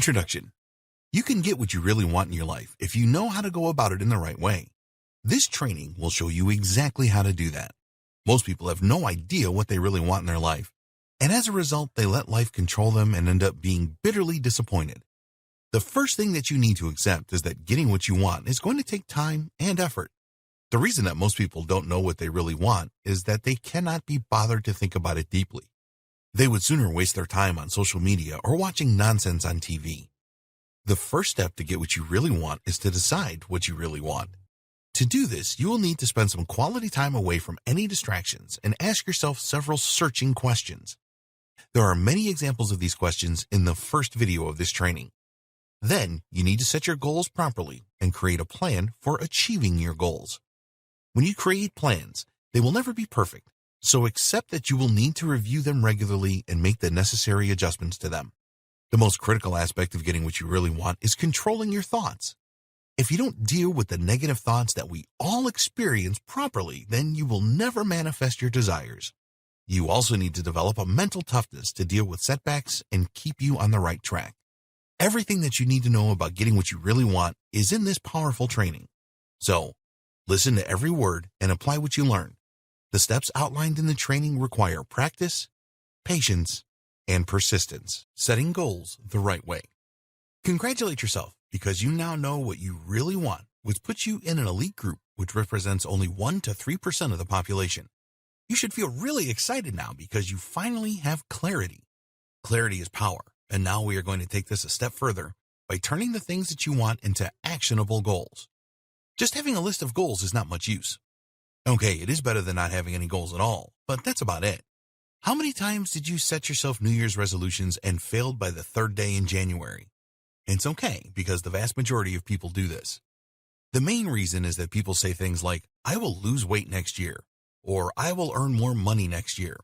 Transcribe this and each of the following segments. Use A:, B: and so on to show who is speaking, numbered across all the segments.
A: Introduction. You can get what you really want in your life if you know how to go about it in the right way. This training will show you exactly how to do that. Most people have no idea what they really want in their life, and as a result, they let life control them and end up being bitterly disappointed. The first thing that you need to accept is that getting what you want is going to take time and effort. The reason that most people don't know what they really want is that they cannot be bothered to think about it deeply. They would sooner waste their time on social media or watching nonsense on TV. The first step to get what you really want is to decide what you really want. To do this, you will need to spend some quality time away from any distractions and ask yourself several searching questions. There are many examples of these questions in the first video of this training. Then, you need to set your goals properly and create a plan for achieving your goals. When you create plans, they will never be perfect, so accept that you will need to review them regularly and make the necessary adjustments to them. The most critical aspect of getting what you really want is controlling your thoughts. If you don't deal with the negative thoughts that we all experience properly, then you will never manifest your desires. You also need to develop a mental toughness to deal with setbacks and keep you on the right track. Everything that you need to know about getting what you really want is in this powerful training. So, listen to every word and apply what you learn. The steps outlined in the training require practice, patience, and persistence, setting goals the right way. Congratulate yourself because you now know what you really want, which puts you in an elite group which represents only 1 to 3% of the population. You should feel really excited now because you finally have clarity. Clarity is power, and now we are going to take this a step further by turning the things that you want into actionable goals. Just having a list of goals is not much use. Okay, it is better than not having any goals at all, but that's about it. How many times did you set yourself New Year's resolutions and failed by the 3rd day in January? It's okay, because the vast majority of people do this. The main reason is that people say things like, I will lose weight next year, or I will earn more money next year.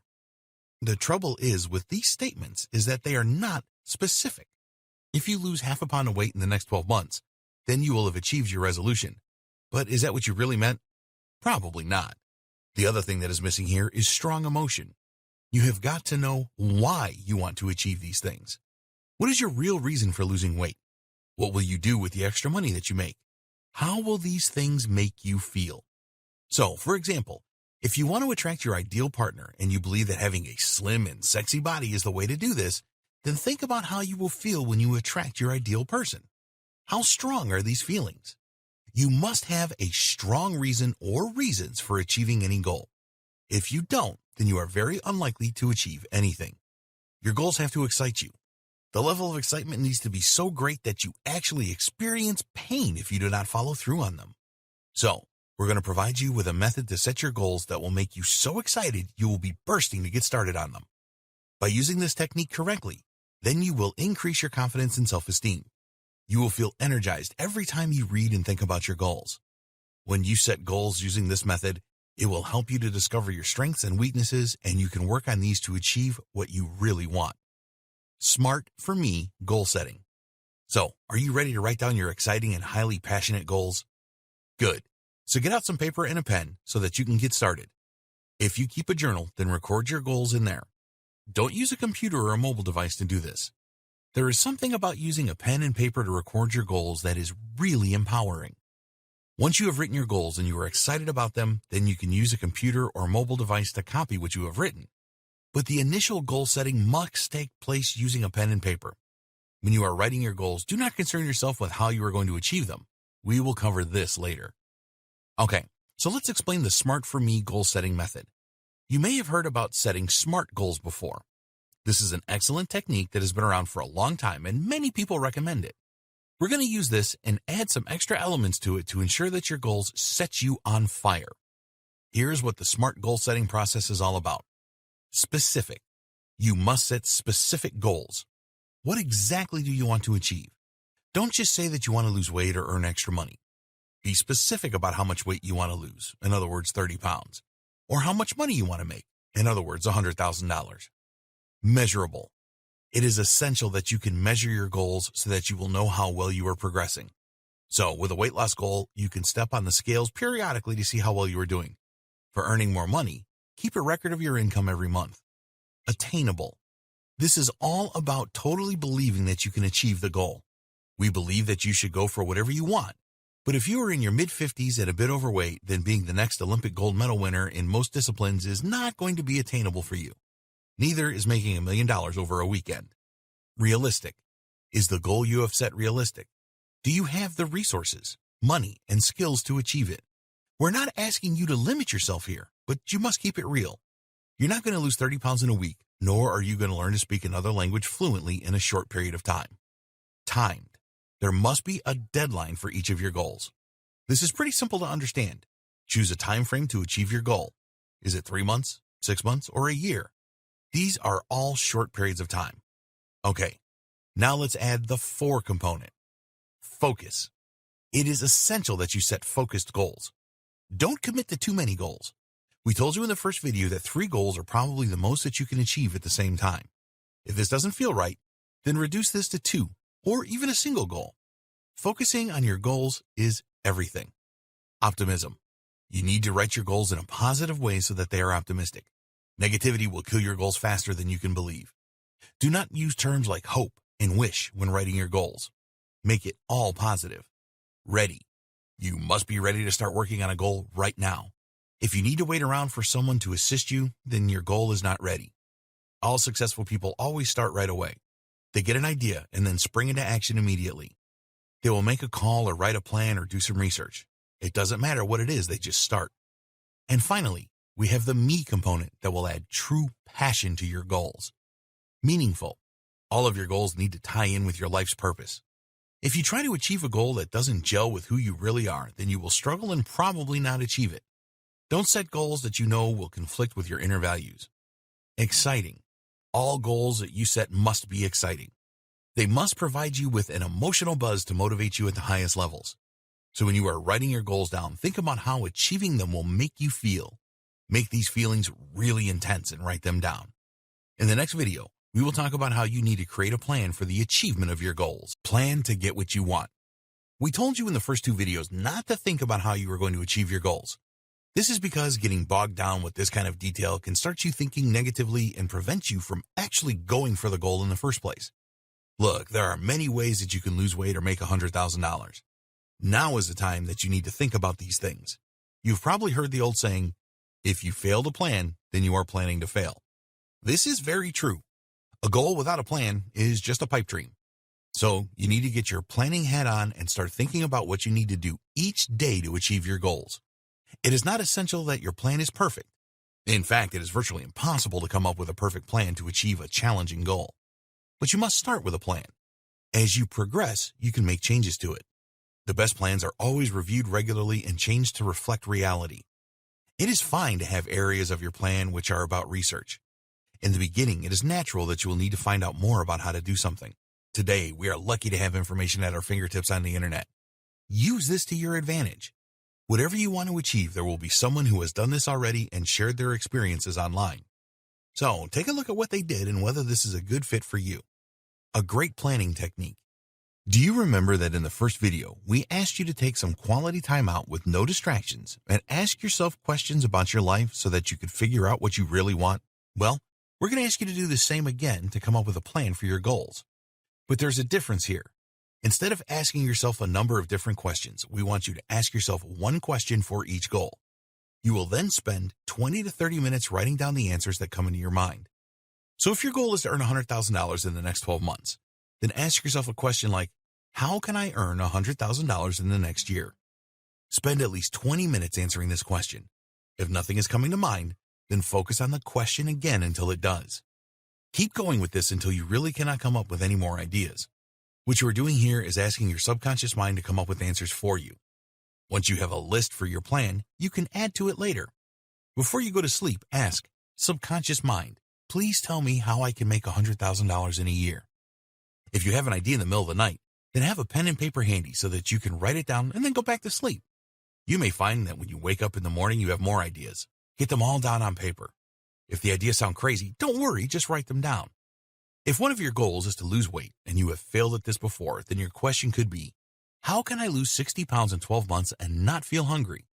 A: The trouble is with these statements is that they are not specific. If you lose half a pound of weight in the next 12 months, then you will have achieved your resolution. But is that what you really meant? Probably not. The other thing that is missing here is strong emotion. You have got to know why you want to achieve these things. What is your real reason for losing weight? What will you do with the extra money that you make? How will these things make you feel? So, for example, if you want to attract your ideal partner and you believe that having a slim and sexy body is the way to do this, then think about how you will feel when you attract your ideal person. How strong are these feelings? You must have a strong reason or reasons for achieving any goal. If you don't, then you are very unlikely to achieve anything. Your goals have to excite you. The level of excitement needs to be so great that you actually experience pain if you do not follow through on them. So, we're going to provide you with a method to set your goals that will make you so excited you will be bursting to get started on them. By using this technique correctly, then you will increase your confidence and self-esteem. You will feel energized every time you read and think about your goals. When you set goals using this method, it will help you to discover your strengths and weaknesses, and you can work on these to achieve what you really want. Smart for me goal setting. So, are you ready to write down your exciting and highly passionate goals? Good. So get out some paper and a pen so that you can get started. If you keep a journal, then record your goals in there. Don't use a computer or a mobile device to do this. There is something about using a pen and paper to record your goals that is really empowering. Once you have written your goals and you are excited about them, then you can use a computer or mobile device to copy what you have written. But the initial goal setting must take place using a pen and paper. When you are writing your goals, do not concern yourself with how you are going to achieve them. We will cover this later. Okay, so let's explain the Smart for Me goal setting method. You may have heard about setting SMART goals before. This is an excellent technique that has been around for a long time and many people recommend it. We're going to use this and add some extra elements to it to ensure that your goals set you on fire. Here's what the SMART goal setting process is all about. Specific. You must set specific goals. What exactly do you want to achieve? Don't just say that you want to lose weight or earn extra money. Be specific about how much weight you want to lose, in other words, 30 pounds, or how much money you want to make, in other words, $100,000. Measurable. It is essential that you can measure your goals so that you will know how well you are progressing. So, with a weight loss goal, you can step on the scales periodically to see how well you are doing. For earning more money, keep a record of your income every month. Attainable. This is all about totally believing that you can achieve the goal. We believe that you should go for whatever you want. But if you are in your mid-50s and a bit overweight, then being the next Olympic gold medal winner in most disciplines is not going to be attainable for you. Neither is making $1 million over a weekend. Realistic. Is the goal you have set realistic? Do you have the resources, money, and skills to achieve it? We're not asking you to limit yourself here, but you must keep it real. You're not going to lose 30 pounds in a week, nor are you going to learn to speak another language fluently in a short period of time. Timed. There must be a deadline for each of your goals. This is pretty simple to understand. Choose a time frame to achieve your goal. Is it 3 months, 6 months, or a year? These are all short periods of time. Okay, now let's add the 4 component. Focus. It is essential that you set focused goals. Don't commit to too many goals. We told you in the first video that 3 goals are probably the most that you can achieve at the same time. If this doesn't feel right, then reduce this to 2, or even a single goal. Focusing on your goals is everything. Optimism. You need to write your goals in a positive way so that they are optimistic. Negativity will kill your goals faster than you can believe. Do not use terms like hope and wish when writing your goals. Make it all positive. Ready. You must be ready to start working on a goal right now. If you need to wait around for someone to assist you, then your goal is not ready. All successful people always start right away. They get an idea and then spring into action immediately. They will make a call or write a plan or do some research. It doesn't matter what it is, they just start. And finally, we have the me component that will add true passion to your goals. Meaningful. All of your goals need to tie in with your life's purpose. If you try to achieve a goal that doesn't gel with who you really are, then you will struggle and probably not achieve it. Don't set goals that you know will conflict with your inner values. Exciting. All goals that you set must be exciting. They must provide you with an emotional buzz to motivate you at the highest levels. So when you are writing your goals down, think about how achieving them will make you feel. Make these feelings really intense and write them down. In the next video, we will talk about how you need to create a plan for the achievement of your goals. Plan to get what you want. We told you in the first 2 videos not to think about how you are going to achieve your goals. This is because getting bogged down with this kind of detail can start you thinking negatively and prevent you from actually going for the goal in the first place. Look, there are many ways that you can lose weight or make $100,000. Now is the time that you need to think about these things. You've probably heard the old saying, if you fail to plan, then you are planning to fail. This is very true. A goal without a plan is just a pipe dream. So you need to get your planning hat on and start thinking about what you need to do each day to achieve your goals. It is not essential that your plan is perfect. In fact, it is virtually impossible to come up with a perfect plan to achieve a challenging goal. But you must start with a plan. As you progress, you can make changes to it. The best plans are always reviewed regularly and changed to reflect reality. It is fine to have areas of your plan which are about research. In the beginning, it is natural that you will need to find out more about how to do something. Today, we are lucky to have information at our fingertips on the internet. Use this to your advantage. Whatever you want to achieve, there will be someone who has done this already and shared their experiences online. So, take a look at what they did and whether this is a good fit for you. A great planning technique. Do you remember that in the first video, we asked you to take some quality time out with no distractions and ask yourself questions about your life so that you could figure out what you really want? Well, we're going to ask you to do the same again to come up with a plan for your goals. But there's a difference here. Instead of asking yourself a number of different questions, we want you to ask yourself one question for each goal. You will then spend 20 to 30 minutes writing down the answers that come into your mind. So if your goal is to earn $100,000 in the next 12 months, then ask yourself a question like, how can I earn $100,000 in the next year? Spend at least 20 minutes answering this question. If nothing is coming to mind, then focus on the question again until it does. Keep going with this until you really cannot come up with any more ideas. What you are doing here is asking your subconscious mind to come up with answers for you. Once you have a list for your plan, you can add to it later. Before you go to sleep, ask, subconscious mind, please tell me how I can make $100,000 in a year. If you have an idea in the middle of the night, then have a pen and paper handy so that you can write it down and then go back to sleep. You may find that when you wake up in the morning, you have more ideas. Get them all down on paper. If the ideas sound crazy, don't worry, just write them down. If one of your goals is to lose weight and you have failed at this before, then your question could be, how can I lose 60 pounds in 12 months and not feel hungry?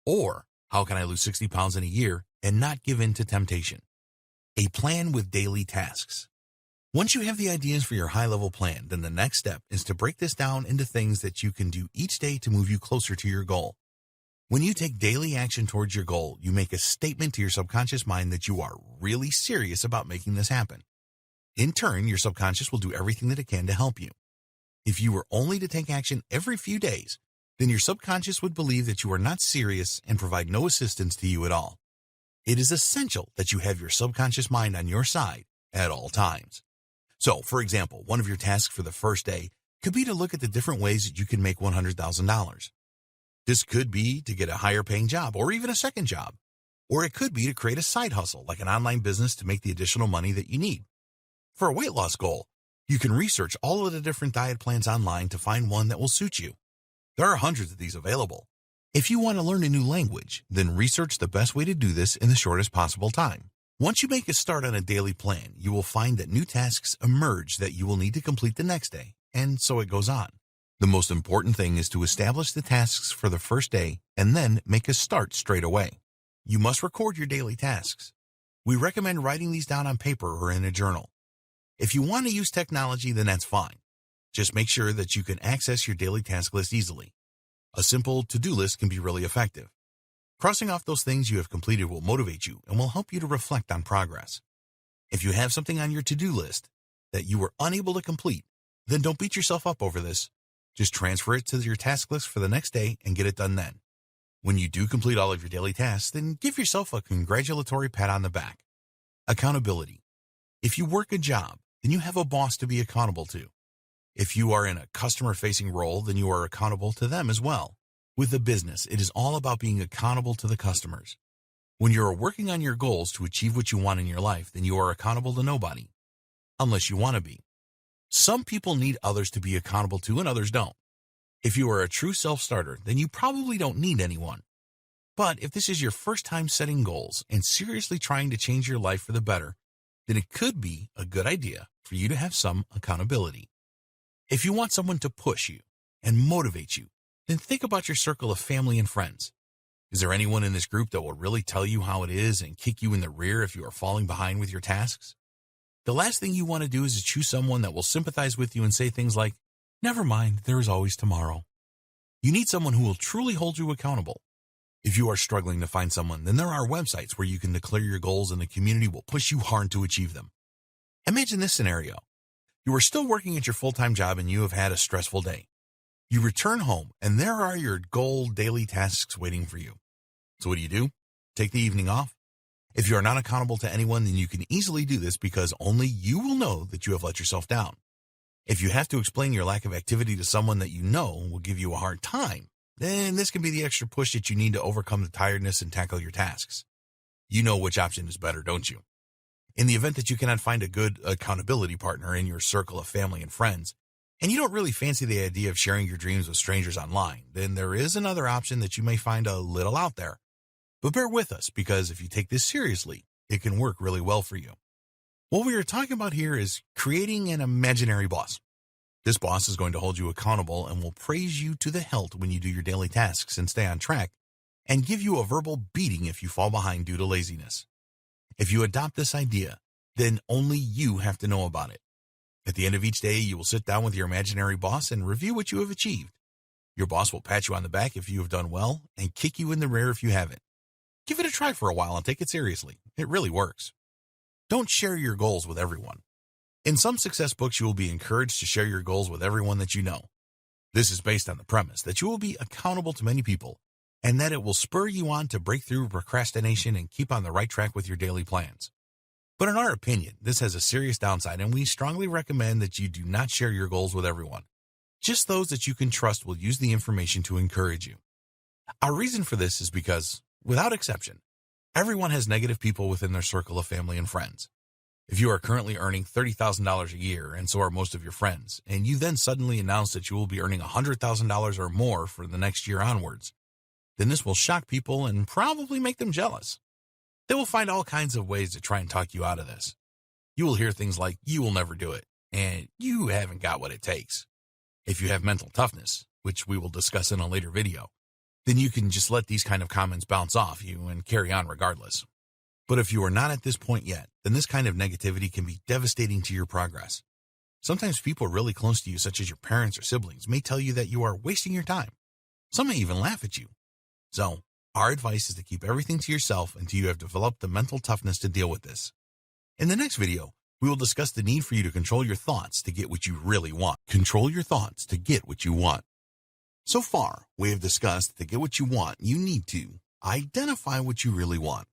A: Or, how can I lose 60 pounds in a year and not give in to temptation? A plan with daily tasks. Once you have the ideas for your high-level plan, then the next step is to break this down into things that you can do each day to move you closer to your goal. When you take daily action towards your goal, you make a statement to your subconscious mind that you are really serious about making this happen. In turn, your subconscious will do everything that it can to help you. If you were only to take action every few days, then your subconscious would believe that you are not serious and provide no assistance to you at all. It is essential that you have your subconscious mind on your side at all times. So, for example, one of your tasks for the first day could be to look at the different ways that you can make $100,000. This could be to get a higher paying job or even a second job. Or it could be to create a side hustle like an online business to make the additional money that you need. For a weight loss goal, you can research all of the different diet plans online to find one that will suit you. There are hundreds of these available. If you want to learn a new language, then research the best way to do this in the shortest possible time. Once you make a start on a daily plan, you will find that new tasks emerge that you will need to complete the next day, and so it goes on. The most important thing is to establish the tasks for the first day and then make a start straight away. You must record your daily tasks. We recommend writing these down on paper or in a journal. If you want to use technology, then that's fine. Just make sure that you can access your daily task list easily. A simple to-do list can be really effective. Crossing off those things you have completed will motivate you and will help you to reflect on progress. If you have something on your to-do list that you were unable to complete, then don't beat yourself up over this. Just transfer it to your task list for the next day and get it done then. When you do complete all of your daily tasks, then give yourself a congratulatory pat on the back. Accountability. If you work a job, then you have a boss to be accountable to. If you are in a customer-facing role, then you are accountable to them as well. With a business, it is all about being accountable to the customers. When you are working on your goals to achieve what you want in your life, then you are accountable to nobody, unless you want to be. Some people need others to be accountable to and others don't. If you are a true self-starter, then you probably don't need anyone. But if this is your first time setting goals and seriously trying to change your life for the better, then it could be a good idea for you to have some accountability. If you want someone to push you and motivate you, then think about your circle of family and friends. Is there anyone in this group that will really tell you how it is and kick you in the rear if you are falling behind with your tasks? The last thing you want to do is to choose someone that will sympathize with you and say things like, "Never mind, there is always tomorrow." You need someone who will truly hold you accountable. If you are struggling to find someone, then there are websites where you can declare your goals and the community will push you hard to achieve them. Imagine this scenario. You are still working at your full-time job and you have had a stressful day. You return home and there are your goal daily tasks waiting for you. So what do? Take the evening off? If you are not accountable to anyone, then you can easily do this because only you will know that you have let yourself down. If you have to explain your lack of activity to someone that you know will give you a hard time, then this can be the extra push that you need to overcome the tiredness and tackle your tasks. You know which option is better, don't you? In the event that you cannot find a good accountability partner in your circle of family and friends, and you don't really fancy the idea of sharing your dreams with strangers online, then there is another option that you may find a little out there. But bear with us, because if you take this seriously, it can work really well for you. What we are talking about here is creating an imaginary boss. This boss is going to hold you accountable and will praise you to the hilt when you do your daily tasks and stay on track, and give you a verbal beating if you fall behind due to laziness. If you adopt this idea, then only you have to know about it. At the end of each day, you will sit down with your imaginary boss and review what you have achieved. Your boss will pat you on the back if you have done well and kick you in the rear if you haven't. Give it a try for a while and take it seriously. It really works. Don't share your goals with everyone. In some success books, you will be encouraged to share your goals with everyone that you know. This is based on the premise that you will be accountable to many people and that it will spur you on to break through procrastination and keep on the right track with your daily plans. But in our opinion, this has a serious downside, and we strongly recommend that you do not share your goals with everyone. Just those that you can trust will use the information to encourage you. Our reason for this is because, without exception, everyone has negative people within their circle of family and friends. If you are currently earning $30,000 a year, and so are most of your friends, and you then suddenly announce that you will be earning $100,000 or more for the next year onwards, then this will shock people and probably make them jealous. They will find all kinds of ways to try and talk you out of this. You will hear things like, "You will never do it," and "You haven't got what it takes." If you have mental toughness, which we will discuss in a later video, then you can just let these kind of comments bounce off you and carry on regardless. But if you are not at this point yet, then this kind of negativity can be devastating to your progress. Sometimes people really close to you, such as your parents or siblings, may tell you that you are wasting your time. Some may even laugh at you. So, our advice is to keep everything to yourself until you have developed the mental toughness to deal with this. In the next video, we will discuss the need for you to control your thoughts to get what you really want. Control your thoughts to get what you want. So far, we have discussed to get what you want, you need to identify what you really want,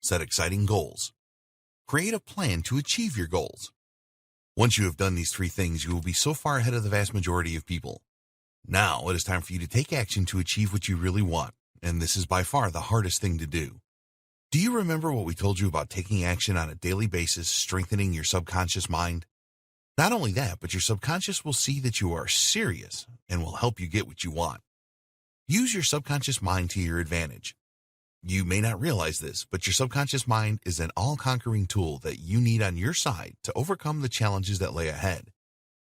A: set exciting goals, create a plan to achieve your goals. Once you have done these three things, you will be so far ahead of the vast majority of people. Now it is time for you to take action to achieve what you really want, and this is by far the hardest thing to do. Do you remember what we told you about taking action on a daily basis, strengthening your subconscious mind? Not only that, but your subconscious will see that you are serious and will help you get what you want. Use your subconscious mind to your advantage. You may not realize this, but your subconscious mind is an all-conquering tool that you need on your side to overcome the challenges that lay ahead.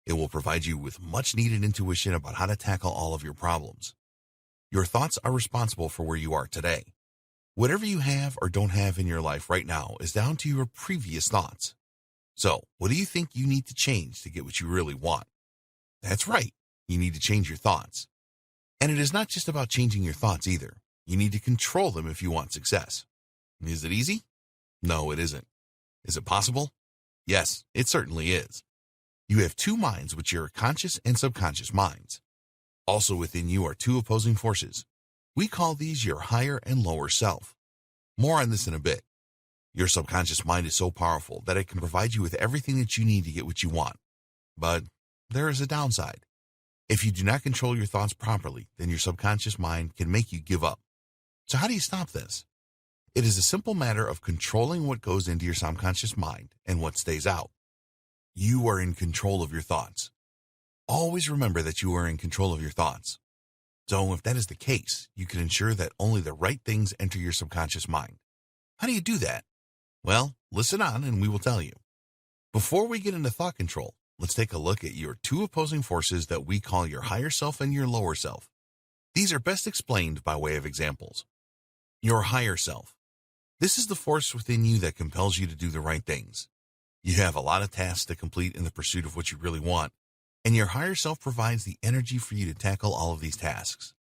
A: It will provide you with much-needed intuition about how to tackle all of your problems. Your thoughts are responsible for where you are today. Whatever you have or don't have in your life right now is down to your previous thoughts. So, what do you think you need to change to get what you really want? That's right, you need to change your thoughts. And it is not just about changing your thoughts either. You need to control them if you want success. Is it easy? No, it isn't. Is it possible? Yes, it certainly is. You have two minds, which are your conscious and subconscious minds. Also within you are two opposing forces. We call these your higher and lower self. More on this in a bit. Your subconscious mind is so powerful that it can provide you with everything that you need to get what you want. But there is a downside. If you do not control your thoughts properly, then your subconscious mind can make you give up. So how do you stop this? It is a simple matter of controlling what goes into your subconscious mind and what stays out. You are in control of your thoughts. Always remember that you are in control of your thoughts. So if that is the case, you can ensure that only the right things enter your subconscious mind. How do you do that? Well, listen on and we will tell you. Before we get into thought control, let's take a look at your two opposing forces that we call your higher self and your lower self. These are best explained by way of examples. Your higher self. This is the force within you that compels you to do the right things. You have a lot of tasks to complete in the pursuit of what you really want, and your higher self provides the energy for you to tackle all of these tasks.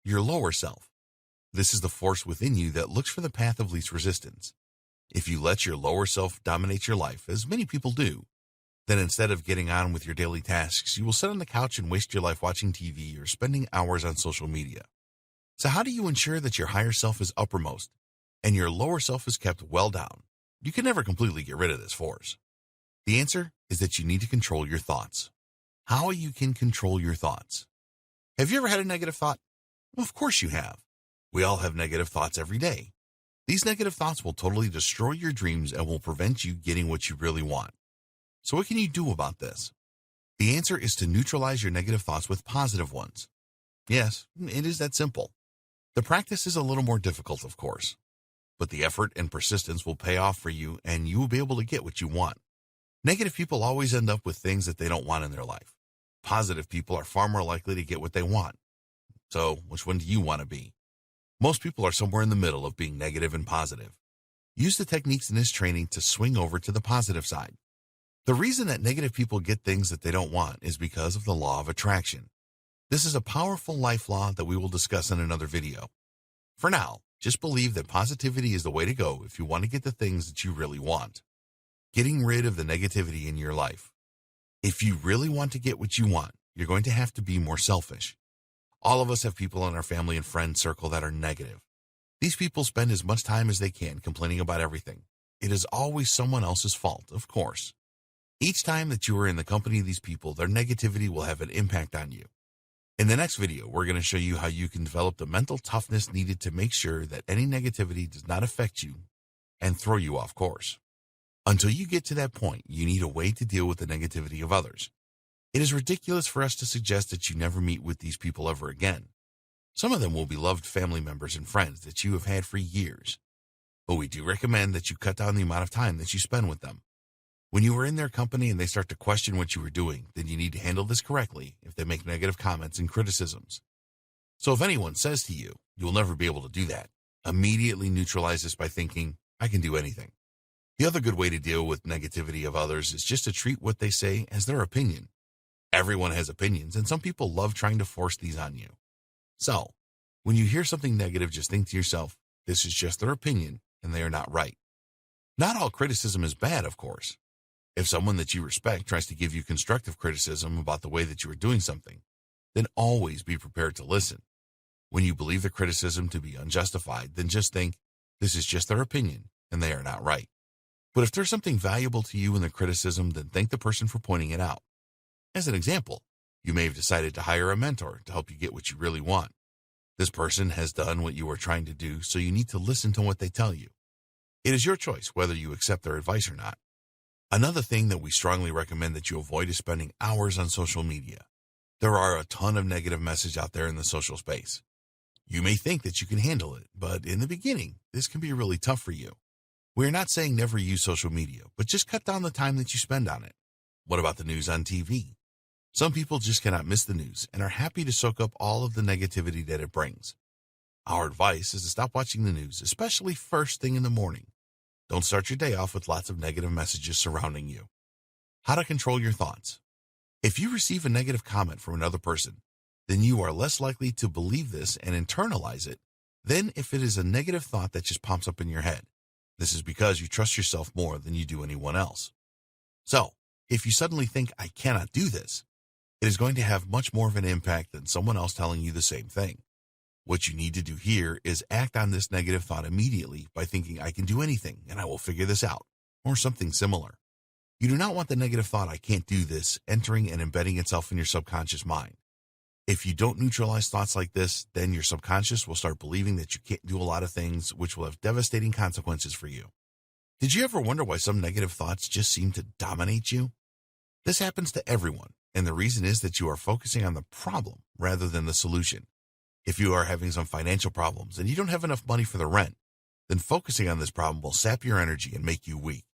A: Your lower self. This is the force within you that looks for the path of least resistance. If you let your lower self dominate your life, as many people do, then instead of getting on with your daily tasks, you will sit on the couch and waste your life watching TV or spending hours on social media. So how do you ensure that your higher self is uppermost and your lower self is kept well down? You can never completely get rid of this force. The answer is that you need to control your thoughts. How you can control your thoughts. Have you ever had a negative thought? Well, of course you have. We all have negative thoughts every day. These negative thoughts will totally destroy your dreams and will prevent you getting what you really want. So what can you do about this? The answer is to neutralize your negative thoughts with positive ones. Yes, it is that simple. The practice is a little more difficult, of course, but the effort and persistence will pay off for you and you will be able to get what you want. Negative people always end up with things that they don't want in their life. Positive people are far more likely to get what they want. So, which one do you want to be? Most people are somewhere in the middle of being negative and positive. Use the techniques in this training to swing over to the positive side. The reason that negative people get things that they don't want is because of the law of attraction. This is a powerful life law that we will discuss in another video. For now, just believe that positivity is the way to go if you want to get the things that you really want. Getting rid of the negativity in your life. If you really want to get what you want, you're going to have to be more selfish. All of us have people in our family and friend circle that are negative. These people spend as much time as they can complaining about everything. It is always someone else's fault, of course. Each time that you are in the company of these people, their negativity will have an impact on you. In the next video, we're going to show you how you can develop the mental toughness needed to make sure that any negativity does not affect you and throw you off course. Until you get to that point, you need a way to deal with the negativity of others. It is ridiculous for us to suggest that you never meet with these people ever again. Some of them will be loved family members and friends that you have had for years. But we do recommend that you cut down the amount of time that you spend with them. When you are in their company and they start to question what you are doing, then you need to handle this correctly if they make negative comments and criticisms. So if anyone says to you, you'll never be able to do that, immediately neutralize this by thinking, I can do anything. The other good way to deal with negativity of others is just to treat what they say as their opinion. Everyone has opinions, and some people love trying to force these on you. So, when you hear something negative, just think to yourself, this is just their opinion, and they are not right. Not all criticism is bad, of course. If someone that you respect tries to give you constructive criticism about the way that you are doing something, then always be prepared to listen. When you believe the criticism to be unjustified, then just think, this is just their opinion, and they are not right. But if there's something valuable to you in the criticism, then thank the person for pointing it out. As an example, you may have decided to hire a mentor to help you get what you really want. This person has done what you are trying to do, so you need to listen to what they tell you. It is your choice whether you accept their advice or not. Another thing that we strongly recommend that you avoid is spending hours on social media. There are a ton of negative message out there in the social space. You may think that you can handle it, but in the beginning, this can be really tough for you. We're not saying never use social media, but just cut down the time that you spend on it. What about the news on TV? Some people just cannot miss the news and are happy to soak up all of the negativity that it brings. Our advice is to stop watching the news, especially first thing in the morning. Don't start your day off with lots of negative messages surrounding you. How to control your thoughts. If you receive a negative comment from another person, then you are less likely to believe this and internalize it than if it is a negative thought that just pops up in your head. This is because you trust yourself more than you do anyone else. So, if you suddenly think, I cannot do this, it is going to have much more of an impact than someone else telling you the same thing. What you need to do here is act on this negative thought immediately by thinking, I can do anything and I will figure this out, or something similar. You do not want the negative thought, I can't do this, entering and embedding itself in your subconscious mind. If you don't neutralize thoughts like this, then your subconscious will start believing that you can't do a lot of things, which will have devastating consequences for you. Did you ever wonder why some negative thoughts just seem to dominate you? This happens to everyone, and the reason is that you are focusing on the problem rather than the solution. If you are having some financial problems and you don't have enough money for the rent, then focusing on this problem will sap your energy and make you weak.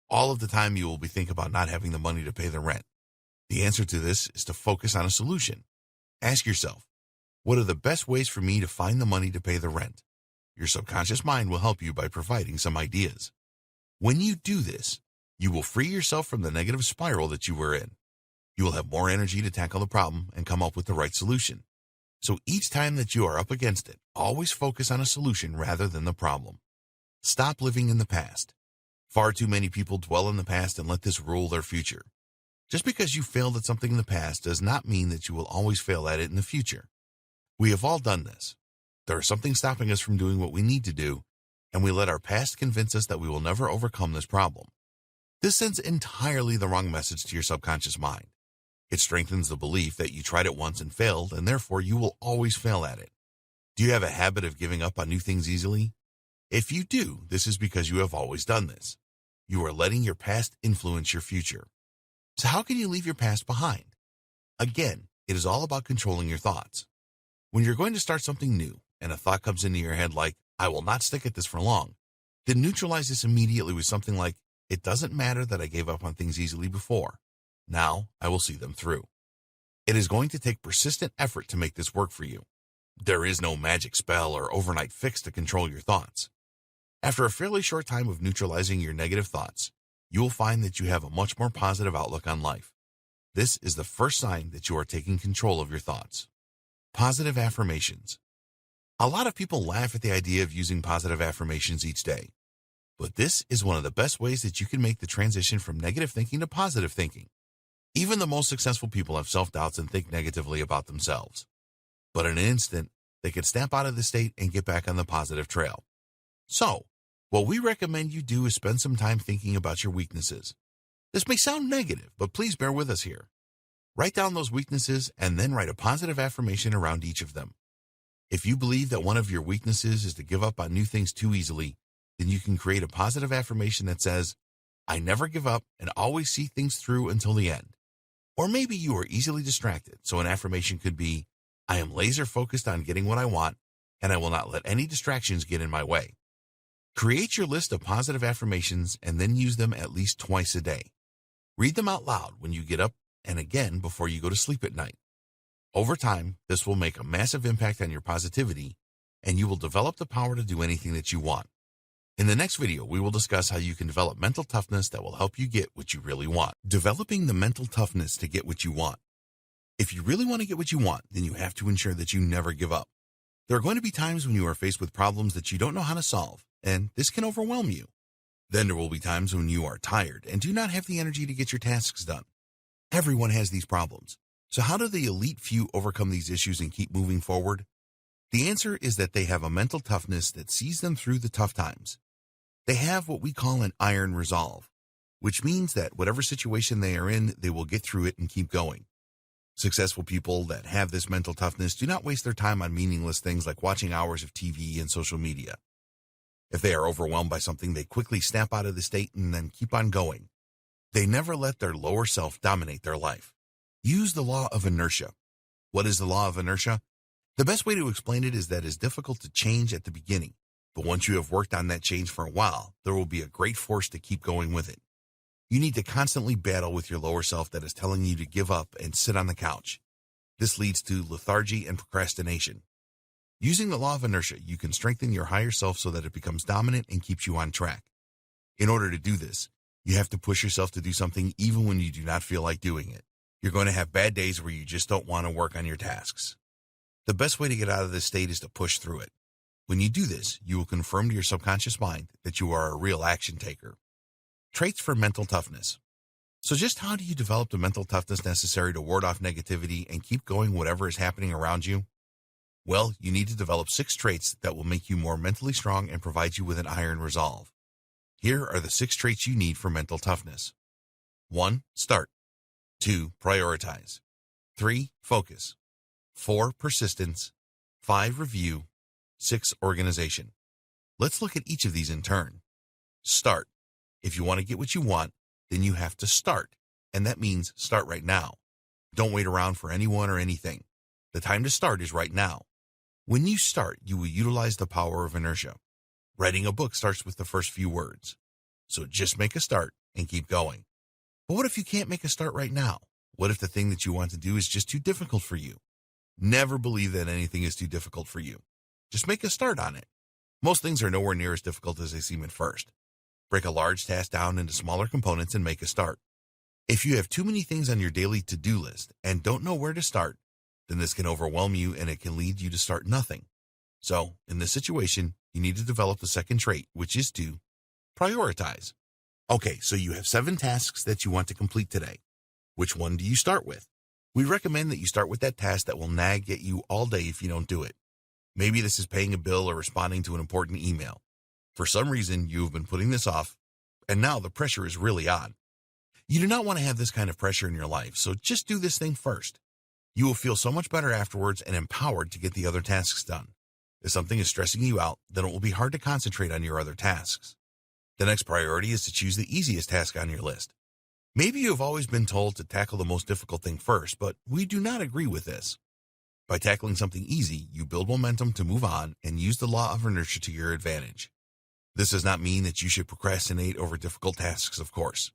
A: All of the time you will be thinking about not having the money to pay the rent. The answer to this is to focus on a solution. Ask yourself, what are the best ways for me to find the money to pay the rent? Your subconscious mind will help you by providing some ideas. When you do this, you will free yourself from the negative spiral that you were in. You will have more energy to tackle the problem and come up with the right solution. So each time that you are up against it, always focus on a solution rather than the problem. Stop living in the past. Far too many people dwell in the past and let this rule their future. Just because you failed at something in the past does not mean that you will always fail at it in the future. We have all done this. There is something stopping us from doing what we need to do, and we let our past convince us that we will never overcome this problem. This sends entirely the wrong message to your subconscious mind. It strengthens the belief that you tried it once and failed, and therefore you will always fail at it. Do you have a habit of giving up on new things easily? If you do, this is because you have always done this. You are letting your past influence your future. So how can you leave your past behind? Again, it is all about controlling your thoughts. When you're going to start something new and a thought comes into your head like, I will not stick at this for long, then neutralize this immediately with something like, it doesn't matter that I gave up on things easily before. Now I will see them through. It is going to take persistent effort to make this work for you. There is no magic spell or overnight fix to control your thoughts. After a fairly short time of neutralizing your negative thoughts, you will find that you have a much more positive outlook on life. This is the first sign that you are taking control of your thoughts. Positive affirmations. A lot of people laugh at the idea of using positive affirmations each day. But this is one of the best ways that you can make the transition from negative thinking to positive thinking. Even the most successful people have self-doubts and think negatively about themselves. But in an instant, they can snap out of the state and get back on the positive trail. So, what we recommend you do is spend some time thinking about your weaknesses. This may sound negative, but please bear with us here. Write down those weaknesses and then write a positive affirmation around each of them. If you believe that one of your weaknesses is to give up on new things too easily, then you can create a positive affirmation that says, I never give up and always see things through until the end. Or maybe you are easily distracted, so an affirmation could be, I am laser focused on getting what I want, and I will not let any distractions get in my way. Create your list of positive affirmations and then use them at least twice a day. Read them out loud when you get up and again before you go to sleep at night. Over time, this will make a massive impact on your positivity, and you will develop the power to do anything that you want. In the next video, we will discuss how you can develop mental toughness that will help you get what you really want. Developing the mental toughness to get what you want. If you really want to get what you want, then you have to ensure that you never give up. There are going to be times when you are faced with problems that you don't know how to solve, and this can overwhelm you. Then there will be times when you are tired and do not have the energy to get your tasks done. Everyone has these problems. So how do the elite few overcome these issues and keep moving forward? The answer is that they have a mental toughness that sees them through the tough times. They have what we call an iron resolve, which means that whatever situation they are in, they will get through it and keep going. Successful people that have this mental toughness do not waste their time on meaningless things like watching hours of TV and social media. If they are overwhelmed by something, they quickly snap out of the state and then keep on going. They never let their lower self dominate their life. Use the law of inertia. What is the law of inertia? The best way to explain it is that it's difficult to change at the beginning, but once you have worked on that change for a while, there will be a great force to keep going with it. You need to constantly battle with your lower self that is telling you to give up and sit on the couch. This leads to lethargy and procrastination. Using the law of inertia, you can strengthen your higher self so that it becomes dominant and keeps you on track. In order to do this, you have to push yourself to do something even when you do not feel like doing it. You're going to have bad days where you just don't want to work on your tasks. The best way to get out of this state is to push through it. When you do this, you will confirm to your subconscious mind that you are a real action taker. Traits for mental toughness. So just how do you develop the mental toughness necessary to ward off negativity and keep going whatever is happening around you? Well, you need to develop 6 traits that will make you more mentally strong and provide you with an iron resolve. Here are the 6 traits you need for mental toughness. 1. Start. 2. Prioritize. 3. Focus. 4. Persistence. 5. Review. 6. Organization. Let's look at each of these in turn. Start. If you want to get what you want, then you have to start, and that means start right now. Don't wait around for anyone or anything. The time to start is right now. When you start, you will utilize the power of inertia. Writing a book starts with the first few words. So just make a start and keep going. But what if you can't make a start right now? What if the thing that you want to do is just too difficult for you? Never believe that anything is too difficult for you. Just make a start on it. Most things are nowhere near as difficult as they seem at first. Break a large task down into smaller components and make a start. If you have too many things on your daily to-do list and don't know where to start, then this can overwhelm you and it can lead you to start nothing. So, in this situation, you need to develop the second trait, which is to prioritize. Okay, so you have 7 tasks that you want to complete today. Which one do you start with? We recommend that you start with that task that will nag at you all day if you don't do it. Maybe this is paying a bill or responding to an important email. For some reason, you have been putting this off, and now the pressure is really on. You do not want to have this kind of pressure in your life, so just do this thing first. You will feel so much better afterwards and empowered to get the other tasks done. If something is stressing you out, then it will be hard to concentrate on your other tasks. The next priority is to choose the easiest task on your list. Maybe you have always been told to tackle the most difficult thing first, but we do not agree with this. By tackling something easy, you build momentum to move on and use the law of inertia to your advantage. This does not mean that you should procrastinate over difficult tasks, of course.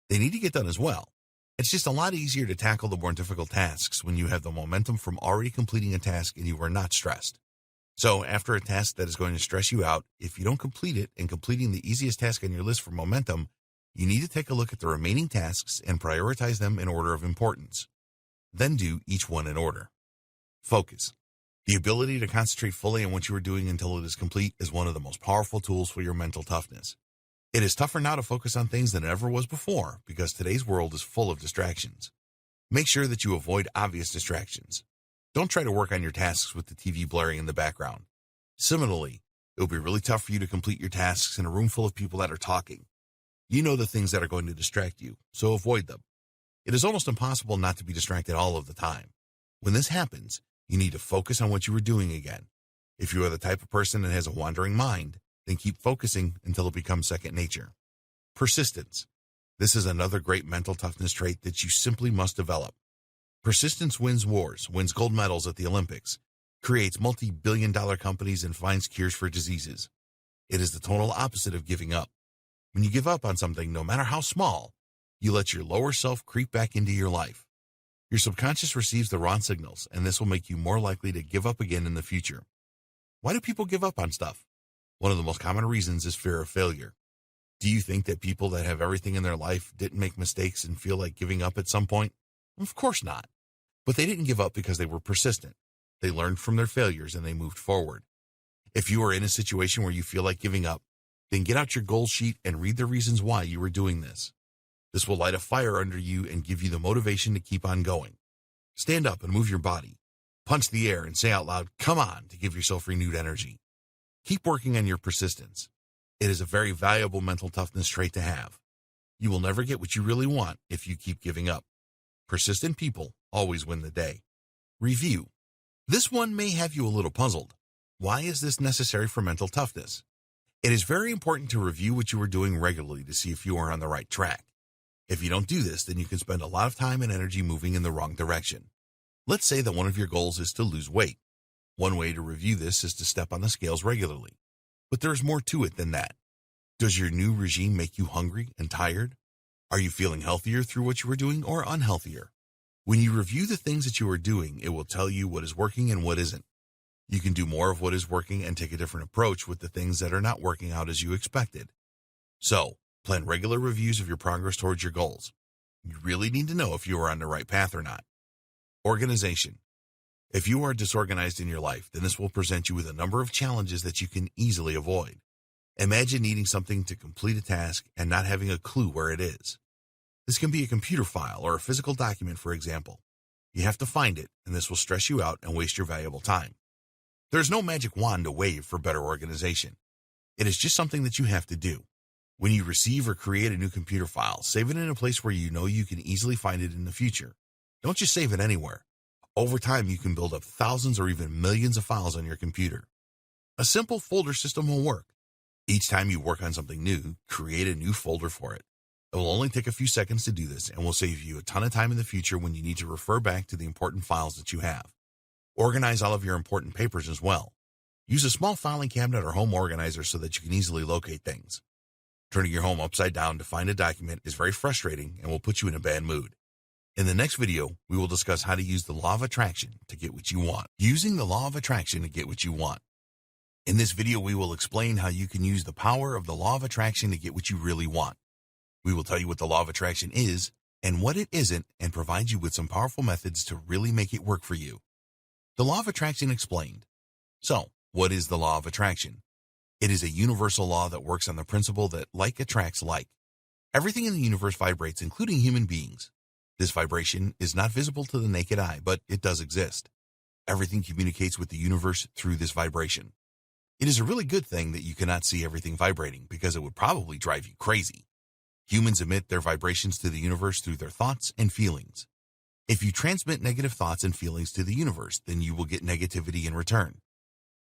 A: They need to get done as well. It's just a lot easier to tackle the more difficult tasks when you have the momentum from already completing a task and you are not stressed. So after a task that is going to stress you out, if you don't complete it and completing the easiest task on your list for momentum, you need to take a look at the remaining tasks and prioritize them in order of importance. Then do each one in order. Focus. The ability to concentrate fully on what you are doing until it is complete is one of the most powerful tools for your mental toughness. It is tougher now to focus on things than it ever was before because today's world is full of distractions. Make sure that you avoid obvious distractions. Don't try to work on your tasks with the TV blaring in the background. Similarly, it will be really tough for you to complete your tasks in a room full of people that are talking. You know the things that are going to distract you, so avoid them. It is almost impossible not to be distracted all of the time. When this happens, you need to focus on what you are doing again. If you are the type of person that has a wandering mind, then keep focusing until it becomes second nature. Persistence. This is another great mental toughness trait that you simply must develop. Persistence wins wars, wins gold medals at the Olympics, creates multi-billion-dollar companies, and finds cures for diseases. It is the total opposite of giving up. When you give up on something, no matter how small, you let your lower self creep back into your life. Your subconscious receives the wrong signals, and this will make you more likely to give up again in the future. Why do people give up on stuff? One of the most common reasons is fear of failure. Do you think that people that have everything in their life didn't make mistakes and feel like giving up at some point? Of course not. But they didn't give up because they were persistent. They learned from their failures and they moved forward. If you are in a situation where you feel like giving up, then get out your goal sheet and read the reasons why you are doing this. This will light a fire under you and give you the motivation to keep on going. Stand up and move your body. Punch the air and say out loud, "Come on," to give yourself renewed energy. Keep working on your persistence. It is a very valuable mental toughness trait to have. You will never get what you really want if you keep giving up. Persistent people always win the day. Review. This one may have you a little puzzled. Why is this necessary for mental toughness? It is very important to review what you are doing regularly to see if you are on the right track. If you don't do this, then you can spend a lot of time and energy moving in the wrong direction. Let's say that one of your goals is to lose weight. One way to review this is to step on the scales regularly. But there's more to it than that. Does your new regime make you hungry and tired? Are you feeling healthier through what you are doing or unhealthier? When you review the things that you are doing, it will tell you what is working and what isn't. You can do more of what is working and take a different approach with the things that are not working out as you expected. So, plan regular reviews of your progress towards your goals. You really need to know if you are on the right path or not. Organization. If you are disorganized in your life, then this will present you with a number of challenges that you can easily avoid. Imagine needing something to complete a task and not having a clue where it is. This can be a computer file or a physical document, for example. You have to find it, and this will stress you out and waste your valuable time. There's no magic wand to wave for better organization. It is just something that you have to do. When you receive or create a new computer file, save it in a place where you know you can easily find it in the future. Don't just save it anywhere. Over time, you can build up thousands or even millions of files on your computer. A simple folder system will work. Each time you work on something new, create a new folder for it. It will only take a few seconds to do this and will save you a ton of time in the future when you need to refer back to the important files that you have. Organize all of your important papers as well. Use a small filing cabinet or home organizer so that you can easily locate things. Turning your home upside down to find a document is very frustrating and will put you in a bad mood. In the next video, we will discuss how to use the law of attraction to get what you want. Using the law of attraction to get what you want. In this video, we will explain how you can use the power of the law of attraction to get what you really want. We will tell you what the law of attraction is and what it isn't and provide you with some powerful methods to really make it work for you. The law of attraction explained. So, what is the law of attraction? It is a universal law that works on the principle that like attracts like. Everything in the universe vibrates, including human beings. This vibration is not visible to the naked eye, but it does exist. Everything communicates with the universe through this vibration. It is a really good thing that you cannot see everything vibrating because it would probably drive you crazy. Humans emit their vibrations to the universe through their thoughts and feelings. If you transmit negative thoughts and feelings to the universe, then you will get negativity in return.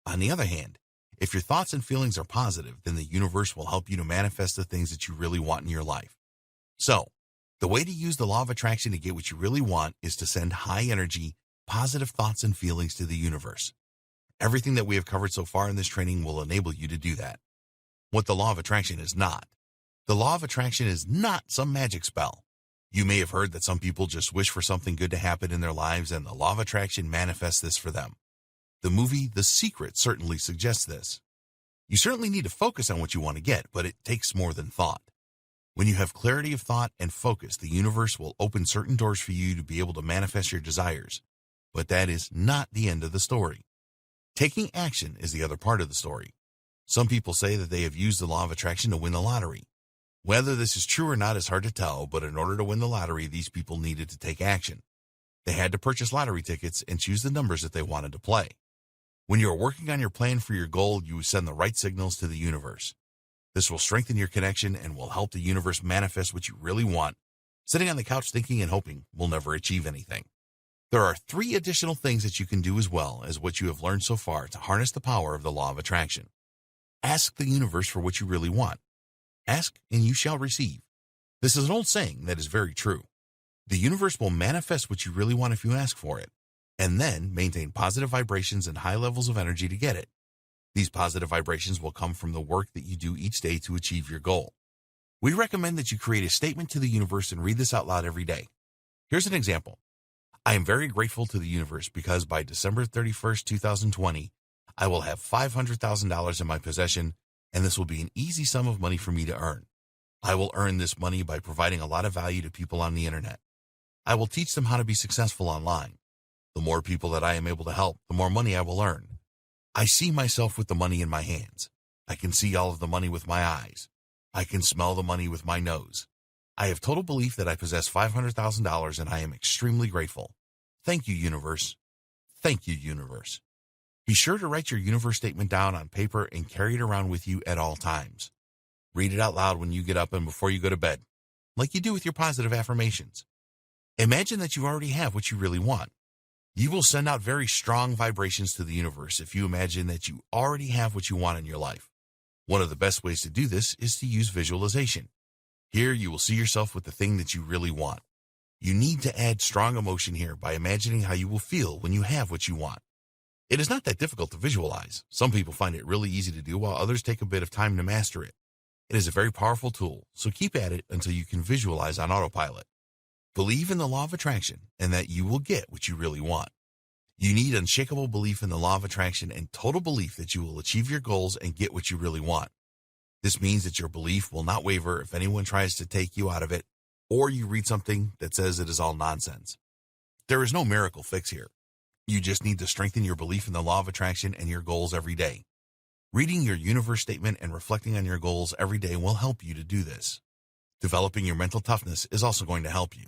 A: On the other hand, if your thoughts and feelings are positive, then the universe will help you to manifest the things that you really want in your life. So, the way to use the law of attraction to get what you really want is to send high energy, positive thoughts and feelings to the universe. Everything that we have covered so far in this training will enable you to do that. What the law of attraction is not. The law of attraction is not some magic spell. You may have heard that some people just wish for something good to happen in their lives and the law of attraction manifests this for them. The movie The Secret certainly suggests this. You certainly need to focus on what you want to get, but it takes more than thought. When you have clarity of thought and focus, the universe will open certain doors for you to be able to manifest your desires. But that is not the end of the story. Taking action is the other part of the story. Some people say that they have used the law of attraction to win the lottery. Whether this is true or not is hard to tell, but in order to win the lottery, these people needed to take action. They had to purchase lottery tickets and choose the numbers that they wanted to play. When you are working on your plan for your goal, you send the right signals to the universe. This will strengthen your connection and will help the universe manifest what you really want. Sitting on the couch thinking and hoping will never achieve anything. There are 3 additional things that you can do as well as what you have learned so far to harness the power of the law of attraction. Ask the universe for what you really want. Ask and you shall receive. This is an old saying that is very true. The universe will manifest what you really want if you ask for it, and then maintain positive vibrations and high levels of energy to get it. These positive vibrations will come from the work that you do each day to achieve your goal. We recommend that you create a statement to the universe and read this out loud every day. Here's an example. I am very grateful to the universe because by December 31st, 2020, I will have $500,000 in my possession and this will be an easy sum of money for me to earn. I will earn this money by providing a lot of value to people on the internet. I will teach them how to be successful online. The more people that I am able to help, the more money I will earn. I see myself with the money in my hands. I can see all of the money with my eyes. I can smell the money with my nose. I have total belief that I possess $500,000 and I am extremely grateful. Thank you, universe. Thank you, universe. Be sure to write your universe statement down on paper and carry it around with you at all times. Read it out loud when you get up and before you go to bed, like you do with your positive affirmations. Imagine that you already have what you really want. You will send out very strong vibrations to the universe if you imagine that you already have what you want in your life. One of the best ways to do this is to use visualization. Here you will see yourself with the thing that you really want. You need to add strong emotion here by imagining how you will feel when you have what you want. It is not that difficult to visualize. Some people find it really easy to do, while others take a bit of time to master it. It is a very powerful tool, so keep at it until you can visualize on autopilot. Believe in the law of attraction and that you will get what you really want. You need unshakable belief in the law of attraction and total belief that you will achieve your goals and get what you really want. This means that your belief will not waver if anyone tries to take you out of it, or you read something that says it is all nonsense. There is no miracle fix here. You just need to strengthen your belief in the law of attraction and your goals every day. Reading your universe statement and reflecting on your goals every day will help you to do this. Developing your mental toughness is also going to help you.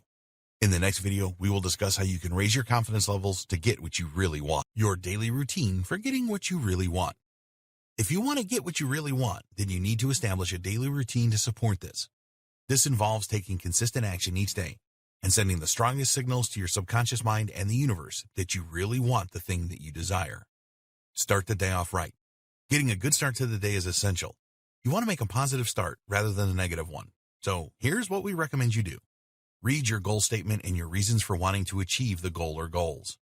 A: In the next video, we will discuss how you can raise your confidence levels to get what you really want. Your daily routine for getting what you really want. If you want to get what you really want, then you need to establish a daily routine to support this. This involves taking consistent action each day and sending the strongest signals to your subconscious mind and the universe that you really want the thing that you desire. Start the day off right. Getting a good start to the day is essential. You want to make a positive start rather than a negative one. So here's what we recommend you do. Read your goal statement and your reasons for wanting to achieve the goal or goals.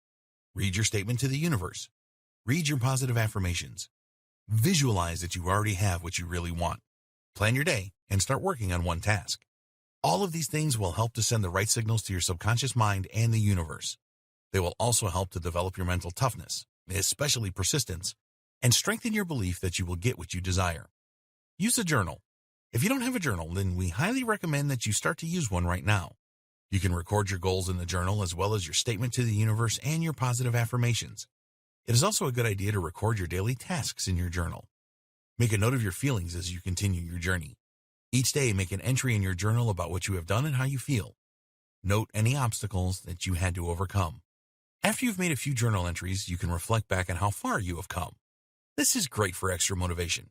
A: Read your statement to the universe. Read your positive affirmations. Visualize that you already have what you really want. Plan your day and start working on one task. All of these things will help to send the right signals to your subconscious mind and the universe. They will also help to develop your mental toughness, especially persistence, and strengthen your belief that you will get what you desire. Use a journal. If you don't have a journal, then we highly recommend that you start to use one right now. You can record your goals in the journal as well as your statement to the universe and your positive affirmations. It is also a good idea to record your daily tasks in your journal. Make a note of your feelings as you continue your journey. Each day, make an entry in your journal about what you have done and how you feel. Note any obstacles that you had to overcome. After you've made a few journal entries, you can reflect back on how far you have come. This is great for extra motivation.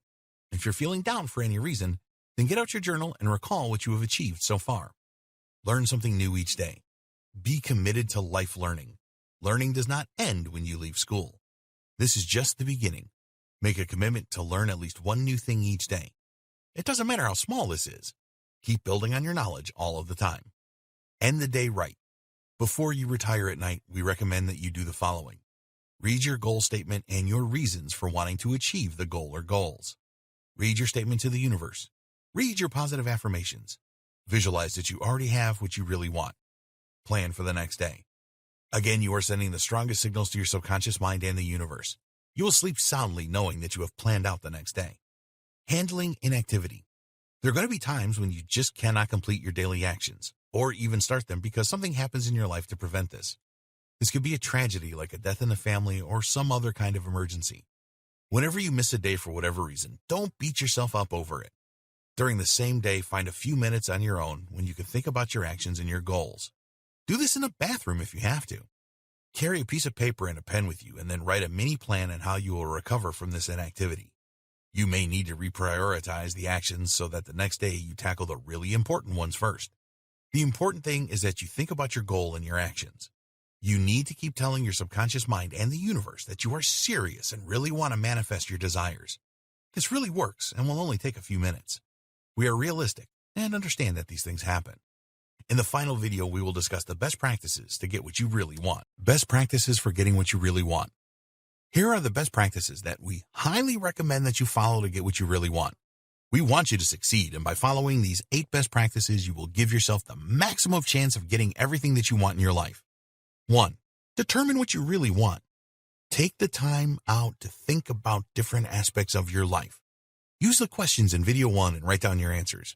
A: If you're feeling down for any reason, then get out your journal and recall what you have achieved so far. Learn something new each day. Be committed to life learning. Learning does not end when you leave school. This is just the beginning. Make a commitment to learn at least one new thing each day. It doesn't matter how small this is. Keep building on your knowledge all of the time. End the day right. Before you retire at night, we recommend that you do the following. Read your goal statement and your reasons for wanting to achieve the goal or goals. Read your statement to the universe. Read your positive affirmations. Visualize that you already have what you really want. Plan for the next day. Again, you are sending the strongest signals to your subconscious mind and the universe. You will sleep soundly knowing that you have planned out the next day. Handling inactivity. There are going to be times when you just cannot complete your daily actions or even start them because something happens in your life to prevent this. This could be a tragedy like a death in the family or some other kind of emergency. Whenever you miss a day for whatever reason, don't beat yourself up over it. During the same day, find a few minutes on your own when you can think about your actions and your goals. Do this in a bathroom if you have to. Carry a piece of paper and a pen with you and then write a mini plan on how you will recover from this inactivity. You may need to reprioritize the actions so that the next day you tackle the really important ones first. The important thing is that you think about your goal and your actions. You need to keep telling your subconscious mind and the universe that you are serious and really want to manifest your desires. This really works and will only take a few minutes. We are realistic and understand that these things happen. In the final video, we will discuss the best practices to get what you really want. Best practices for getting what you really want. Here are the best practices that we highly recommend that you follow to get what you really want. We want you to succeed, and by following these 8 best practices, you will give yourself the maximum chance of getting everything that you want in your life. 1. Determine what you really want. Take the time out to think about different aspects of your life. Use the questions in video 1 and write down your answers.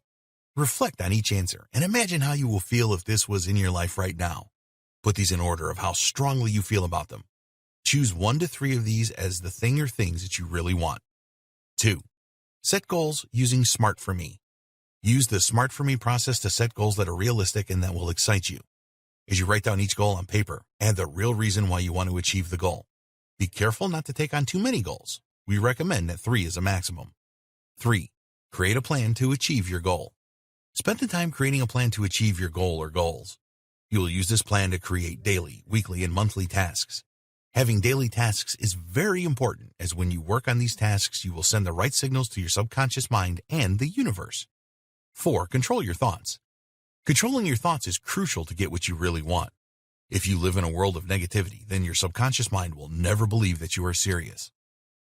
A: Reflect on each answer and imagine how you will feel if this was in your life right now. Put these in order of how strongly you feel about them. Choose 1 to 3 of these as the thing or things that you really want. 2. Set goals using SMART for Me. Use the SMART for Me process to set goals that are realistic and that will excite you. As you write down each goal on paper, add the real reason why you want to achieve the goal. Be careful not to take on too many goals. We recommend that 3 is a maximum. 3. Create a plan to achieve your goal. Spend the time creating a plan to achieve your goal or goals. You will use this plan to create daily, weekly, and monthly tasks. Having daily tasks is very important, as when you work on these tasks, you will send the right signals to your subconscious mind and the universe. 4. Control your thoughts. Controlling your thoughts is crucial to get what you really want. If you live in a world of negativity, then your subconscious mind will never believe that you are serious.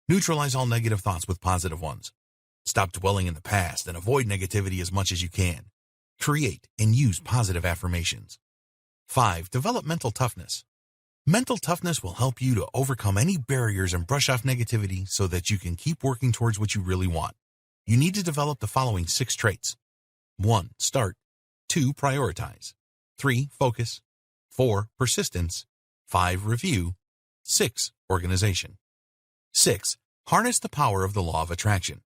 A: Neutralize all negative thoughts with positive ones. Stop dwelling in the past and avoid negativity as much as you can. Create and use positive affirmations. 5. Develop mental toughness. Mental toughness will help you to overcome any barriers and brush off negativity so that you can keep working towards what you really want. You need to develop the following 6 traits. 1. Start. 2. Prioritize. 3. Focus. 4. Persistence. 5. Review. 6. Organization. 6. Harness the power of the law of attraction.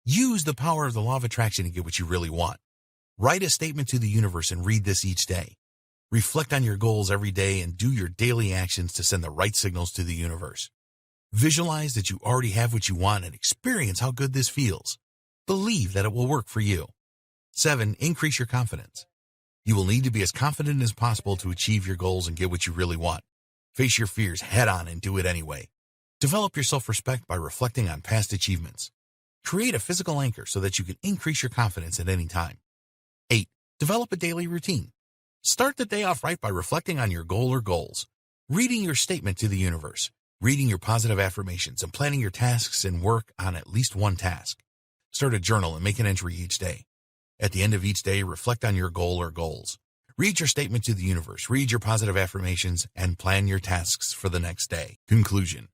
A: Use the power of the law of attraction to get what you really want. Write a statement to the universe and read this each day. Reflect on your goals every day and do your daily actions to send the right signals to the universe. Visualize that you already have what you want and experience how good this feels. Believe that it will work for you. 7. Increase your confidence. You will need to be as confident as possible to achieve your goals and get what you really want. Face your fears head on and do it anyway. Develop your self-respect by reflecting on past achievements. Create a physical anchor so that you can increase your confidence at any time. 8. Develop a daily routine. Start the day off right by reflecting on your goal or goals, reading your statement to the universe, reading your positive affirmations, and planning your tasks and work on at least one task. Start a journal and make an entry each day. At the end of each day, reflect on your goal or goals. Read your statement to the universe, read your positive affirmations, and plan your tasks for the next day. Conclusion.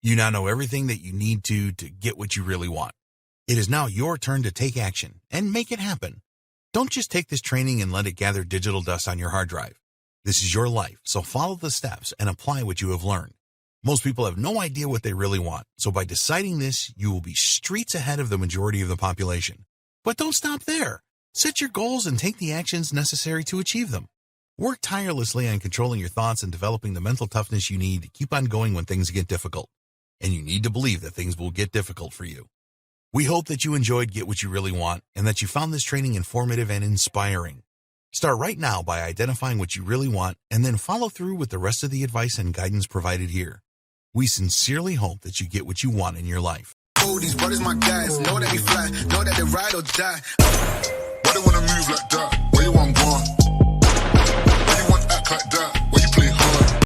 A: You now know everything that you need to get what you really want. It is now your turn to take action and make it happen. Don't just take this training and let it gather digital dust on your hard drive. This is your life, so follow the steps and apply what you have learned. Most people have no idea what they really want, so by deciding this, you will be streets ahead of the majority of the population. But don't stop there. Set your goals and take the actions necessary to achieve them. Work tirelessly on controlling your thoughts and developing the mental toughness you need to keep on going when things get difficult. And you need to believe that things will get difficult for you. We hope that you enjoyed Get What You Really Want and that you found this training informative and inspiring. Start right now by identifying what you really want and then follow through with the rest of the advice and guidance provided here. We sincerely hope that you get what you want in your life.
B: Oh, these brothers my guys, know that they fly, know that they ride or die. Why they wanna move like that? Where you want going? Why you want to act like that?